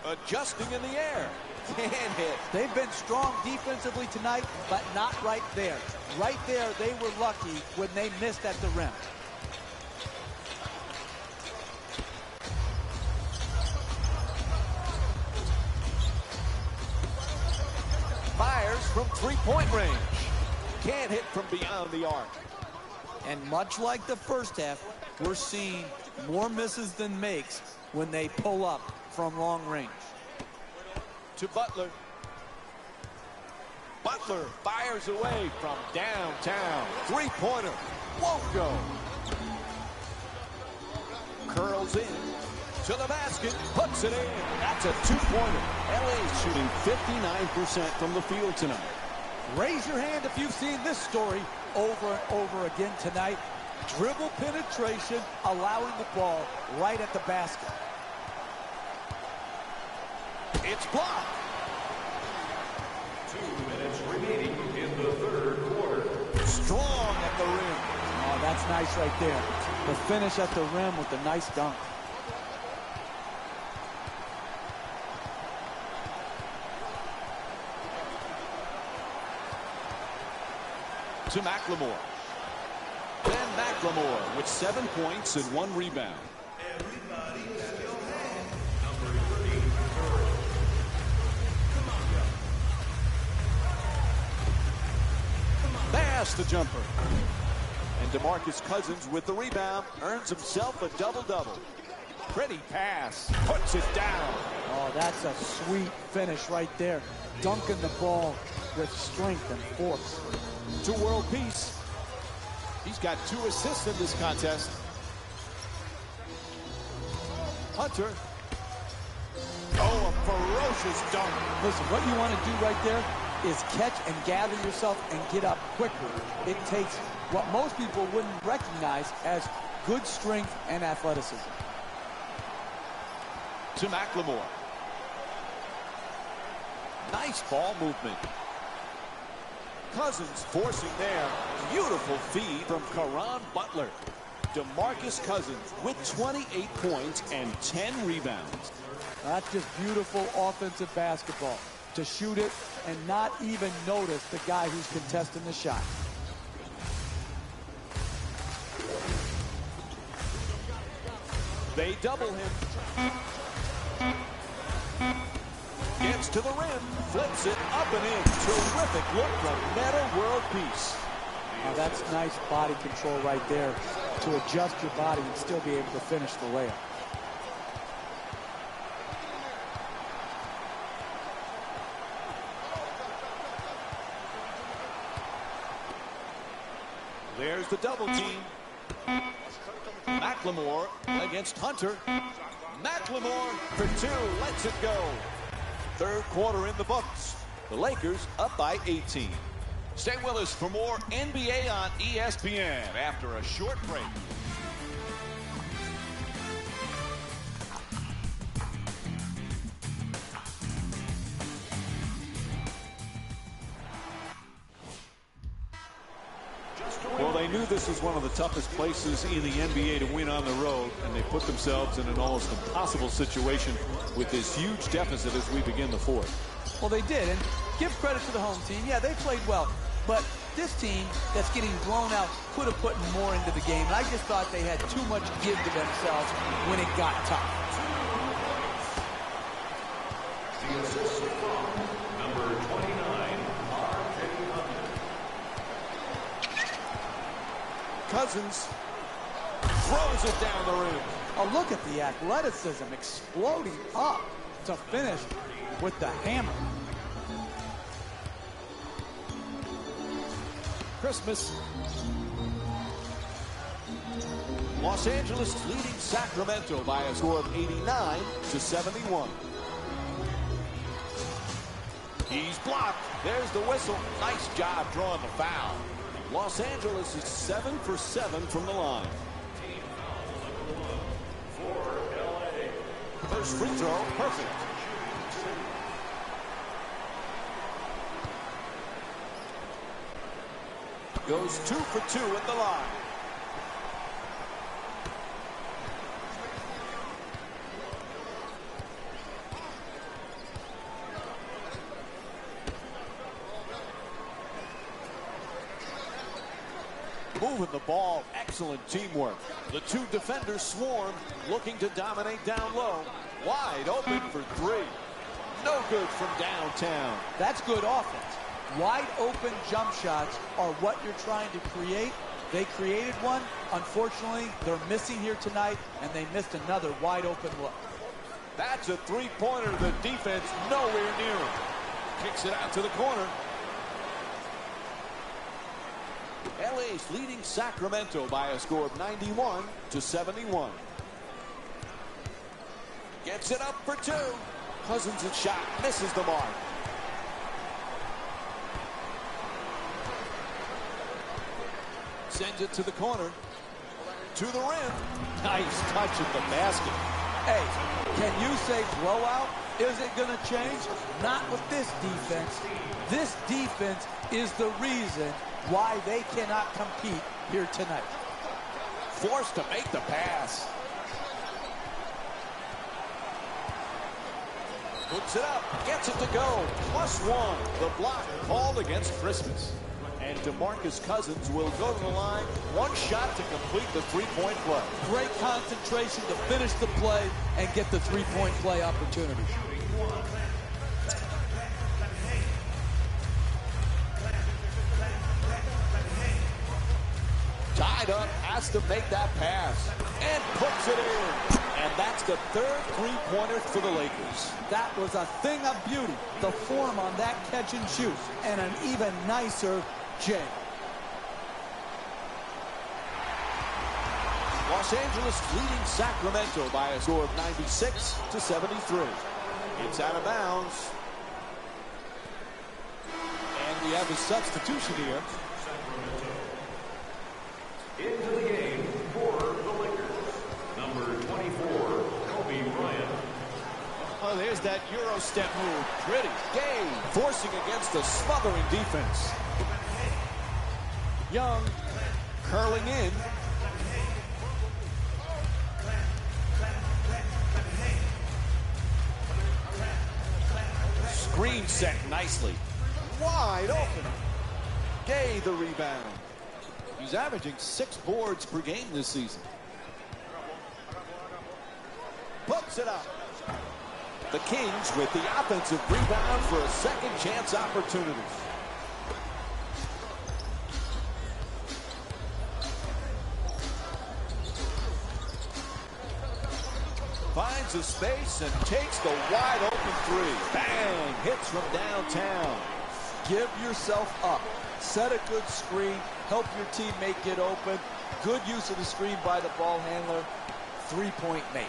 [SPEAKER 2] Adjusting in the air. Can't hit.
[SPEAKER 4] They've been strong defensively tonight, but not right there. Right there, they were lucky when they missed at the rim.
[SPEAKER 2] Fires from 3-point range. Can't hit from beyond the arc.
[SPEAKER 4] And much like the first half, we're seeing more misses than makes when they pull up from long range.
[SPEAKER 2] To Butler. Butler fires away from downtown. 3-pointer. Won't go. Curls in. To the basket. Puts it in. That's a 2-pointer. LA's shooting 59% from the field tonight.
[SPEAKER 4] Raise your hand if you've seen this story over and over again tonight. Dribble penetration, allowing the ball right at the basket.
[SPEAKER 2] It's blocked.
[SPEAKER 6] 2 minutes remaining in the 3rd quarter.
[SPEAKER 2] Strong at the rim.
[SPEAKER 4] Oh, that's nice right there. The finish at the rim with the nice dunk.
[SPEAKER 2] To McLemore. Ben McLemore with 7 points and 1 rebound. There's the jumper. And DeMarcus Cousins with the rebound earns himself a double-double. Pretty pass. Puts it down.
[SPEAKER 4] Oh, that's a sweet finish right there. Dunking the ball with strength and force.
[SPEAKER 2] To world peace.
[SPEAKER 3] He's got 2 assists in this contest. Hunter. Oh, a ferocious dunk.
[SPEAKER 5] Listen, what you want to do right there is catch and gather yourself and get up quickly. It takes what most people wouldn't recognize as good strength and athleticism.
[SPEAKER 3] To McLemore. Nice ball movement. Cousins forcing there. Beautiful feed from Caron Butler. DeMarcus Cousins with 28 points and 10 rebounds.
[SPEAKER 5] That's just beautiful offensive basketball. To shoot it and not even notice the guy who's contesting the shot.
[SPEAKER 3] They double him. Gets to the rim, flips it up and in. Terrific look from Meta World Peace.
[SPEAKER 5] Now that's nice body control right there to adjust your body and still be able to finish the layup.
[SPEAKER 3] There's the double team. McLemore against Hunter. McLemore for 2, lets it go. Third quarter in the books. The Lakers up by 18. Stay with us for more NBA on ESPN after a short break. Well, they knew this was one of the toughest places in the NBA to win on the road, and they put themselves in an almost impossible situation with this huge deficit as we begin the fourth.
[SPEAKER 4] Well, they did, and give credit to the home team. Yeah, they played well, but this team that's getting blown out could have put more into the game, and I just thought they had too much give to themselves when it got tough.
[SPEAKER 6] The assist from number 29,
[SPEAKER 3] Cousins throws it down the rim.
[SPEAKER 5] Oh, look at the athleticism exploding up to finish with the hammer.
[SPEAKER 3] Christmas. Los Angeles leading Sacramento by a score of 89-71. He's blocked. There's the whistle. Nice job drawing the foul. Los Angeles is 7 for 7 from the line. First free throw, perfect. Goes 2 for 2 at the line. Moving the ball, excellent teamwork. The 2 defenders swarm, looking to dominate down low. Wide open for 3. No good from downtown.
[SPEAKER 5] That's good offense. Wide open jump shots are what you're trying to create. They created one. Unfortunately, they're missing here tonight, and they missed another wide open look.
[SPEAKER 3] That's a three-pointer. The defense nowhere near him. Kicks it out to the corner. LA's leading Sacramento by a score of 91-71. Gets it up for 2. Cousins' shot misses the mark. Sends it to the corner. To the rim. Nice touch at the basket.
[SPEAKER 5] Hey, can you say blowout? Is it going to change? Not with this defense. This defense is the reason why they cannot compete here tonight.
[SPEAKER 3] Forced to make the pass. Puts it up, gets it to go. +1. The block called against Christmas. And DeMarcus Cousins will go to the line. One shot to complete the three-point play.
[SPEAKER 5] Great concentration to finish the play and get the three-point play opportunity.
[SPEAKER 3] Tied up, has to make that pass. And puts it in. And that's the 3rd three-pointer for the Lakers.
[SPEAKER 5] That was a thing of beauty. The form on that catch and shoot. And an even nicer Jay.
[SPEAKER 2] Los Angeles leading Sacramento by a score of 96-73. It's out of bounds. And we have a substitution here.
[SPEAKER 6] Into the game for the Lakers, number 24, Kobe Bryant.
[SPEAKER 2] Oh, there's that Euro step move. Pretty. Gay forcing against a smothering defense. Young curling in. Screen set nicely. Wide open. Gay the rebound. He's averaging 6 boards per game this season. Puts it up. The Kings with the offensive rebound for a second chance opportunity. Finds a space and takes the wide open three. Bang! Hits from downtown.
[SPEAKER 5] Give yourself up. Set a good screen. Help your teammate get open. Good use of the screen by the ball handler. 3-point make.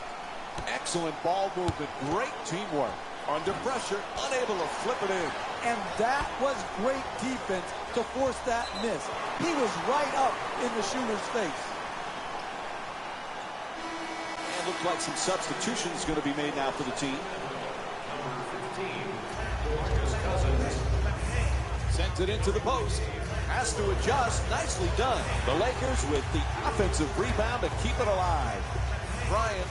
[SPEAKER 2] Excellent ball movement. Great teamwork. Under pressure, unable to flip it in.
[SPEAKER 5] And that was great defense to force that miss. He was right up in the shooter's face.
[SPEAKER 2] And looks like some substitutions going to be made now for the team. Sends it into the post. Has to adjust. Nicely done. The Lakers with the offensive rebound to keep it alive. Bryant.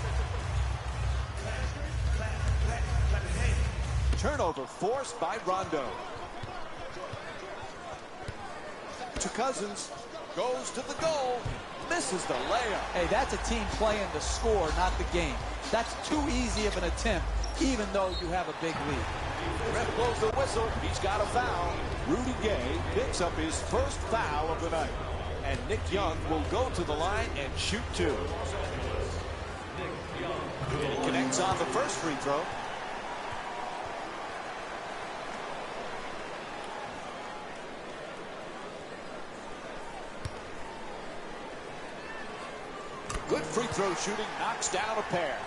[SPEAKER 2] Turnover forced by Rondo. To Cousins. Goes to the goal. Misses the layup.
[SPEAKER 4] Hey, that's a team playing the score, not the game. That's too easy of an attempt, even though you have a big lead.
[SPEAKER 2] Ref blows the whistle. He's got a foul. Rudy Gay picks up his first foul of the night. And Nick Young will go to the line and shoot 2. And he connects on the first free throw. Good free throw shooting, knocks down a pair.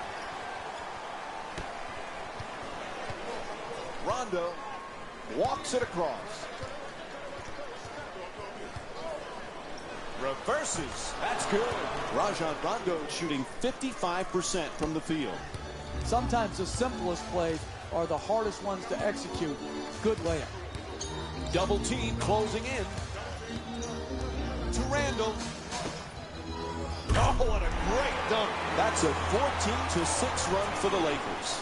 [SPEAKER 2] Rondo walks it across. Reverses. That's good. Rajon Rondo shooting 55% from the field.
[SPEAKER 4] Sometimes the simplest plays are the hardest ones to execute. Good layup.
[SPEAKER 2] Double team closing in. To Randall. Oh, what a great dunk. That's a 14-6 run for the Lakers.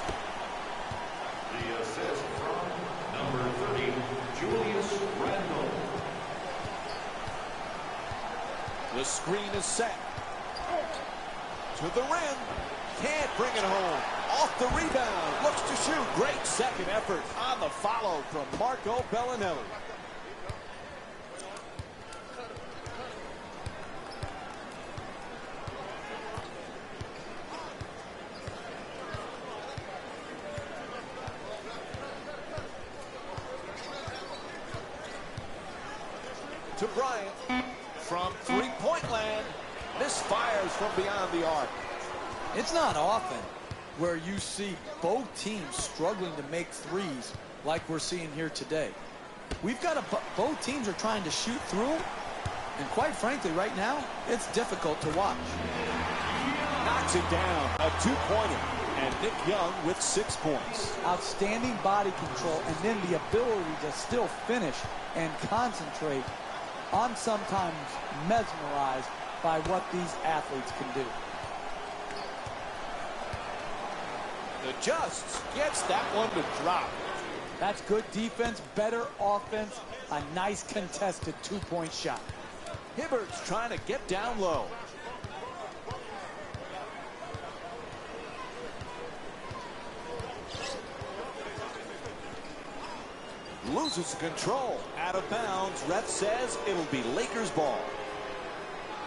[SPEAKER 6] The assist from number 30, Julius Randle.
[SPEAKER 2] The screen is set. To the rim. Can't bring it home. Off the rebound. Looks to shoot. Great second effort on the follow from Marco Bellinelli. To Bryant from three-point land. Misfires from beyond the arc.
[SPEAKER 4] It's not often where you see both teams struggling to make threes like we're seeing here today. We've got both teams are trying to shoot through, and quite frankly, right now, it's difficult to watch.
[SPEAKER 2] Knocks it down. A two-pointer. And Nick Young with 6 points.
[SPEAKER 4] Outstanding body control, and then the ability to still finish and concentrate. I'm sometimes mesmerized by what these athletes can do.
[SPEAKER 2] Adjusts, gets that one to drop.
[SPEAKER 4] That's good defense, better offense, a nice contested two-point shot.
[SPEAKER 2] Hibbert's trying to get down low. Loses control. Out of bounds. Ref says it'll be Lakers ball.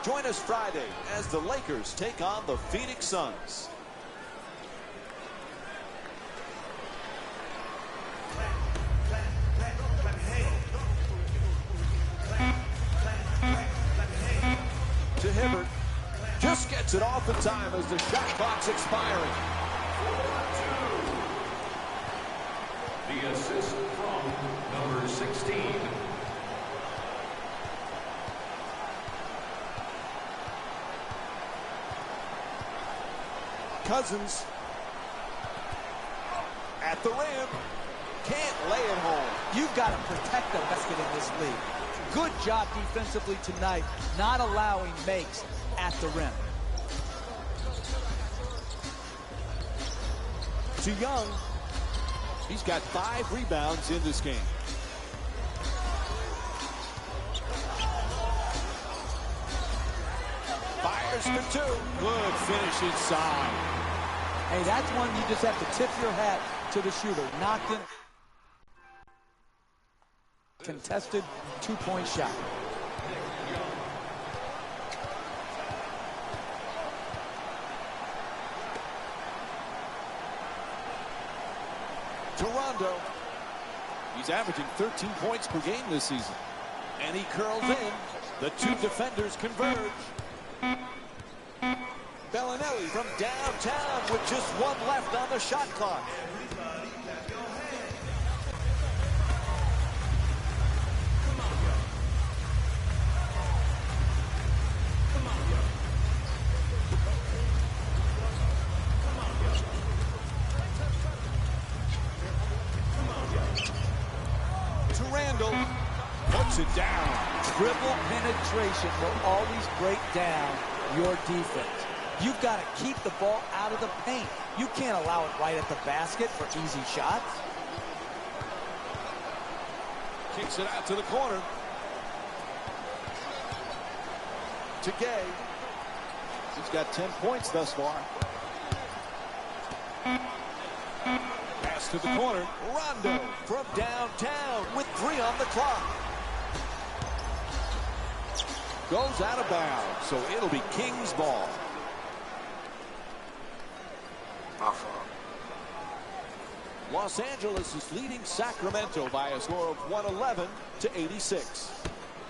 [SPEAKER 2] Join us Friday as the Lakers take on the Phoenix Suns. To Hibbert. Just gets
[SPEAKER 3] gets it off in time as the shot clock's expiring.
[SPEAKER 6] The assist from number 16.
[SPEAKER 3] Cousins at the rim. Can't lay it home.
[SPEAKER 4] You've got to protect the basket in this league. Good job defensively tonight, not allowing makes at the rim.
[SPEAKER 3] To Young. He's got 5 rebounds in this game. Fires for 2. Good finish inside.
[SPEAKER 4] Hey, that's one you just have to tip your hat to the shooter. Knocked in. Contested 2-point shot.
[SPEAKER 3] Rondo. He's averaging 13 points per game this season. And he curls in. The 2 defenders converge. Bellinelli from downtown with just 1 left on the shot clock. Puts it down.
[SPEAKER 4] Dribble penetration will always break down your defense. You've got to keep the ball out of the paint. You can't allow it right at the basket for easy shots.
[SPEAKER 3] Kicks it out to the corner. To Gay. He's got 10 points thus far. Pass to the corner. Rondo from downtown with 3 on the clock. Goes out of bounds, so it'll be Kings ball. Los Angeles is leading Sacramento by a score of 111-86.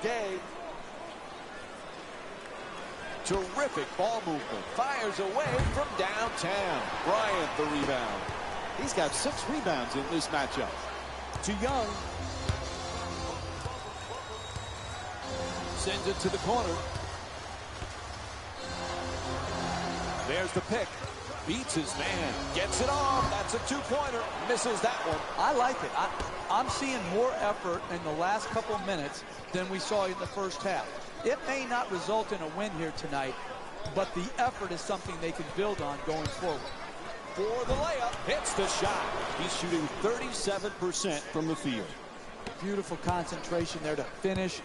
[SPEAKER 3] Gay. Terrific ball movement. Fires away from downtown. Bryant the rebound. He's got 6 rebounds in this matchup. To Young. Sends it to the corner. There's the pick. Beats his man. Gets it off. That's a 2-pointer. Misses that one.
[SPEAKER 4] I like it. I'm seeing more effort in the last couple minutes than we saw in the first half. It may not result in a win here tonight, but the effort is something they can build on going forward.
[SPEAKER 3] For the layup. Hits the shot. He's shooting 37% from the field.
[SPEAKER 4] Beautiful concentration there to finish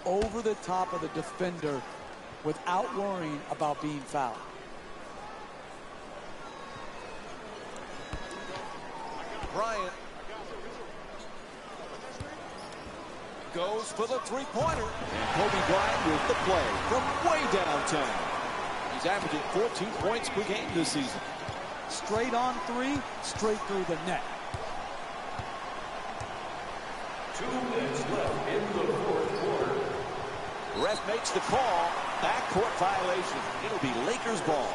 [SPEAKER 4] over the top of the defender without worrying about being fouled.
[SPEAKER 3] Bryant goes for the 3-pointer. And Kobe Bryant with the play from way downtown. He's averaging 14 points per game this season.
[SPEAKER 4] Straight on 3, straight through the net.
[SPEAKER 6] 2 minutes left in the 4th quarter.
[SPEAKER 3] Ref makes the call. Backcourt violation. It'll be Lakers ball.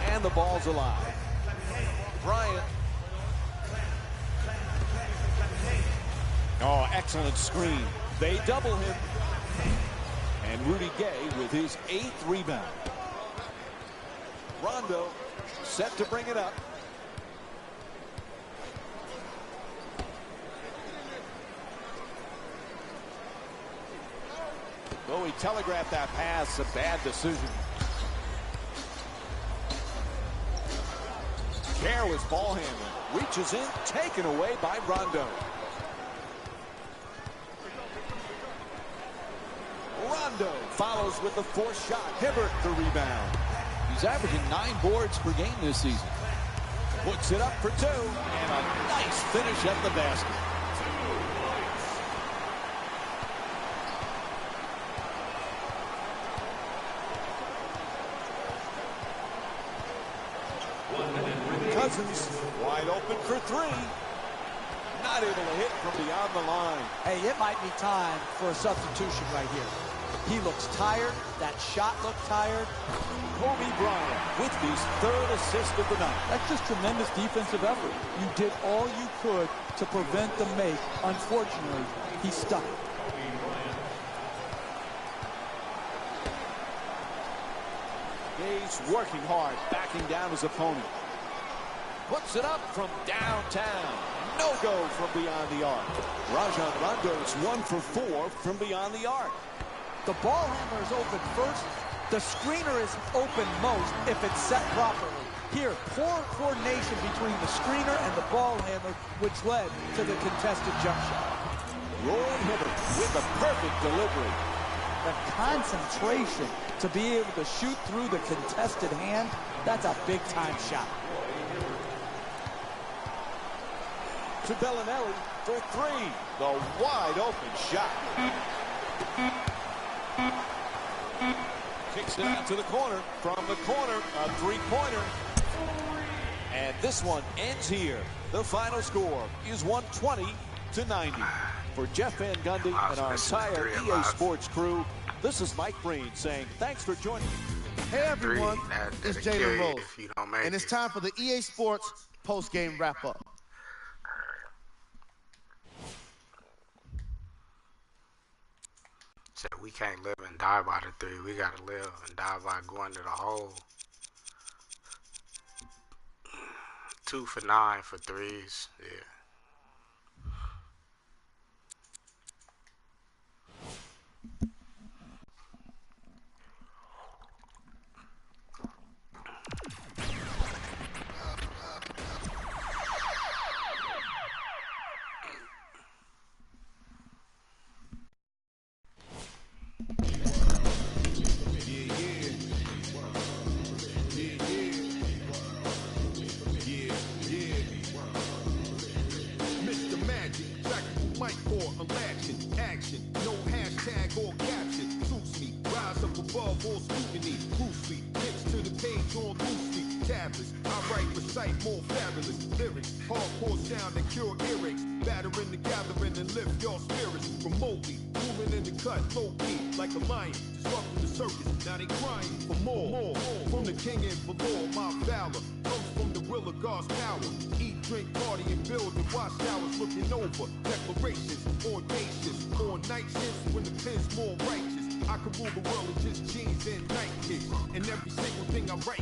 [SPEAKER 3] And the ball's alive. Bryant. Oh, excellent screen. They double him. And Rudy Gay with his 8th rebound. Rondo set to bring it up. Though he telegraphed that pass, a bad decision. Careless ball handling. Reaches in, taken away by Rondo. Rondo follows with the 4th shot. Hibbert the rebound. He's averaging 9 boards per game this season. Puts it up for 2. And a nice finish at the basket. Cousins wide open for 3. not able to hit from beyond the line.
[SPEAKER 4] Hey, it might be time for a substitution right here. He looks tired. That shot looked tired.
[SPEAKER 3] Kobe Bryant with his third assist of the night.
[SPEAKER 5] That's just tremendous defensive effort. You did all you could to prevent the make. Unfortunately, he stuck.
[SPEAKER 3] He's working hard, backing down his opponent. Puts it up from downtown. No go from beyond the arc. Rajon Rondo's 1 for 4 from beyond the arc.
[SPEAKER 4] The ball handler is open first. The screener is open most if it's set properly. Here, poor coordination between the screener and the ball handler, which led to the contested jump shot.
[SPEAKER 3] Roy Hibbert with the perfect delivery.
[SPEAKER 4] The concentration to be able to shoot through the contested hand, that's a big-time shot.
[SPEAKER 3] To Bellinelli for 3. The wide open shot. Kicks it out to the corner. From the corner, a three-pointer. And this one ends here. The final score is 120-90. For Jeff Van Gundy and our entire EA Sports crew, this is Mike Breen saying thanks for joining me.
[SPEAKER 9] Hey everyone, it's Jalen Rose, and it's time for the EA Sports post-game wrap-up.
[SPEAKER 8] So we can't live and die by the 3. We gotta live and die by going to the hole. 2 for 9 for 3s. Yeah.
[SPEAKER 9] I can rule the world with just jeans and night kicks. And every single thing I write